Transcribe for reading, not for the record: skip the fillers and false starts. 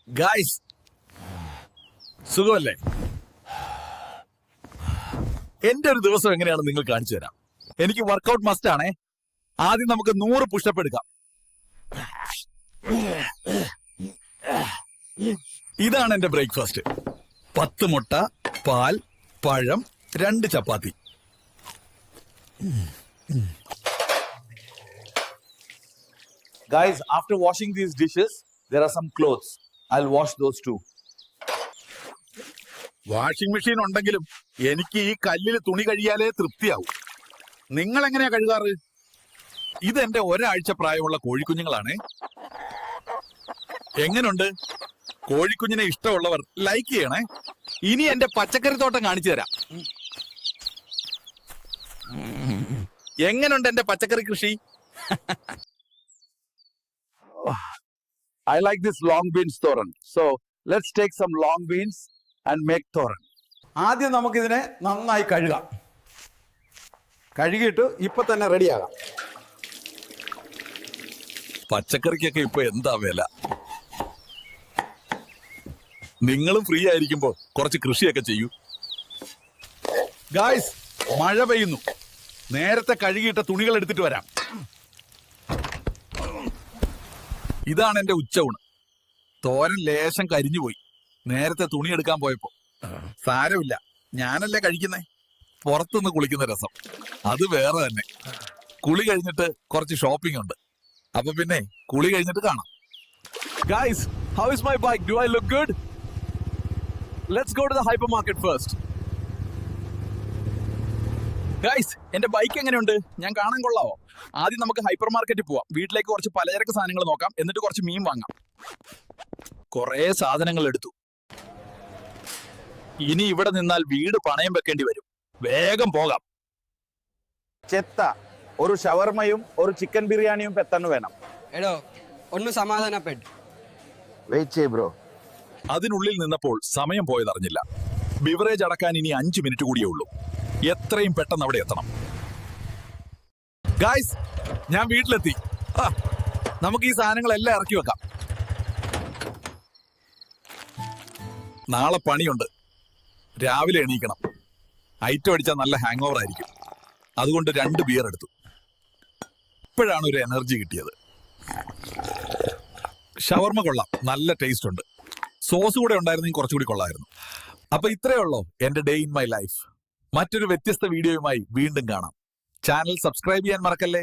Guys സുഖമല്ലേ? എന്റെ ഒരു ദിവസം എങ്ങനെയാണെന്ന് നിങ്ങൾ കാണിച്ചു തരാം. എനിക്ക് വർക്കൗട്ട് മസ്റ്റ് ആണേ. ആദ്യം നമുക്ക് 100 പുഷപ്പ് എടുക്കാം. ഇതാണ് എന്റെ ബ്രേക്ക്ഫാസ്റ്റ്. 10 മുട്ട, പാൽ, പഴം, 2 ചപ്പാത്തി. Guys, after washing these dishes, there are some clothes. I'll wash those too. Washing machine ഉണ്ടെങ്കിലും എനിക്ക് ഈ കല്ലിൽ തുണി കഴിയാലേ തൃപ്തിയാവും. നിങ്ങൾ എങ്ങനെയാ കഴുകാറ്? ഇതെന്റെ ഒരാഴ്ച പ്രായമുള്ള കോഴിക്കുഞ്ഞുങ്ങളാണേ. എങ്ങനുണ്ട്? കോഴിക്കുഞ്ഞിനെ ഇഷ്ടമുള്ളവർ ലൈക്ക് ചെയ്യണേ. ഇനി എന്റെ പച്ചക്കറി തോട്ടം കാണിച്ചു തരാം. എങ്ങനുണ്ട് എന്റെ പച്ചക്കറി കൃഷി? I like this long beans thoran. So let's take some long beans and make thoran. ആദ്യം നമുക്കിതിനെ നന്നായി കഴുകാം. കഴുകിയിട്ട് ഇപ്പൊ തന്നെ റെഡിയാകാം. പച്ചക്കറിക്കൊക്കെ ഇപ്പൊ എന്താ വില? നിങ്ങളും ഫ്രീ ആയിരിക്കുമ്പോ കുറച്ച് കൃഷിയൊക്കെ ചെയ്യൂ. ഗായ്സ്, മഴ പെയ്യുന്നു. നേരത്തെ കഴുകിയിട്ട തുണികൾ എടുത്തിട്ട് വരാം. ഇതാണ് എന്റെ ഉച്ചയൂണ്. തോരൻ ലേശം കരിഞ്ഞുപോയി നേരത്തെ തുണി എടുക്കാൻ പോയപ്പോ. സാരമില്ല, ഞാനല്ലേ കഴിക്കുന്നേ. പുറത്തുനിന്ന് കുളിക്കുന്ന രസം അത് വേറെ തന്നെ. കുളി കഴിഞ്ഞിട്ട് കുറച്ച് ഷോപ്പിംഗ് ഉണ്ട്. അപ്പൊ പിന്നെ കുളി കഴിഞ്ഞിട്ട് കാണാം. Guys, how is my bike? Do I look good? Let's go to the hypermarket first. Guys, എന്റെ ബൈക്ക് എങ്ങനെയുണ്ട്? ഞാൻ കാണാൻ കൊള്ളാവോ? ആദ്യം നമുക്ക് ഹൈപ്പർ മാർക്കറ്റിൽ പോവാം. വീട്ടിലേക്ക് കുറച്ച് പലചരക്ക് സാധനങ്ങൾ നോക്കാം. എന്നിട്ട് കുറച്ച് മീൻ വാങ്ങാം. കുറേ സാധനങ്ങൾ എടുത്തു. ഇനി ഇവിടെ നിന്നാൽ വീട് പണയം വെക്കേണ്ടി വരും. വേഗം പോകാം. ചെത്ത ഒരു ഷവർമയും ഒരു ചിക്കൻ ബിരിയാണിയും പെട്ടെന്ന് വേണം. എടോ ഒന്ന് സമാധാനപ്പെട്ടു. വെയിറ്റ് ചെയ്യ് ബ്രോ. അതിനുള്ളിൽ നിന്നപ്പോൾ സമയം പോയതറിഞ്ഞില്ല. ബിവറേജ് അടക്കാൻ ഇനി 5 മിനിറ്റ് കൂടിയേ ഉള്ളൂ. എത്രയും പെട്ടെന്ന് അവിടെ എത്തണം. ഗായ്സ്, ഞാൻ വീട്ടിലെത്തി. നമുക്ക് ഈ സാധനങ്ങളെല്ലാം ഇറക്കി വെക്കാം. നാളെ പണിയുണ്ട്. രാവിലെ എണീക്കണം. ഐറ്റം അടിച്ചാൽ നല്ല ഹാങ് ഓവർ ആയിരിക്കും. അതുകൊണ്ട് 2 ബിയർ എടുത്തു. ഇപ്പോഴാണ് ഒരു എനർജി കിട്ടിയത്. ഷവർമ കൊള്ളാം, നല്ല ടേസ്റ്റ് ഉണ്ട്. സോസ് കൂടെ ഉണ്ടായിരുന്നെങ്കിൽ കുറച്ചുകൂടി കൊള്ളായിരുന്നു. അപ്പൊ ഇത്രയേ ഉള്ളൂ എന്റെ ഡേ ഇൻ മൈ ലൈഫ്. മറ്റൊരു വ്യത്യസ്ത വീഡിയോയുമായി വീണ്ടും കാണാം. ചാനൽ സബ്സ്ക്രൈബ് ചെയ്യാൻ മറക്കല്ലേ.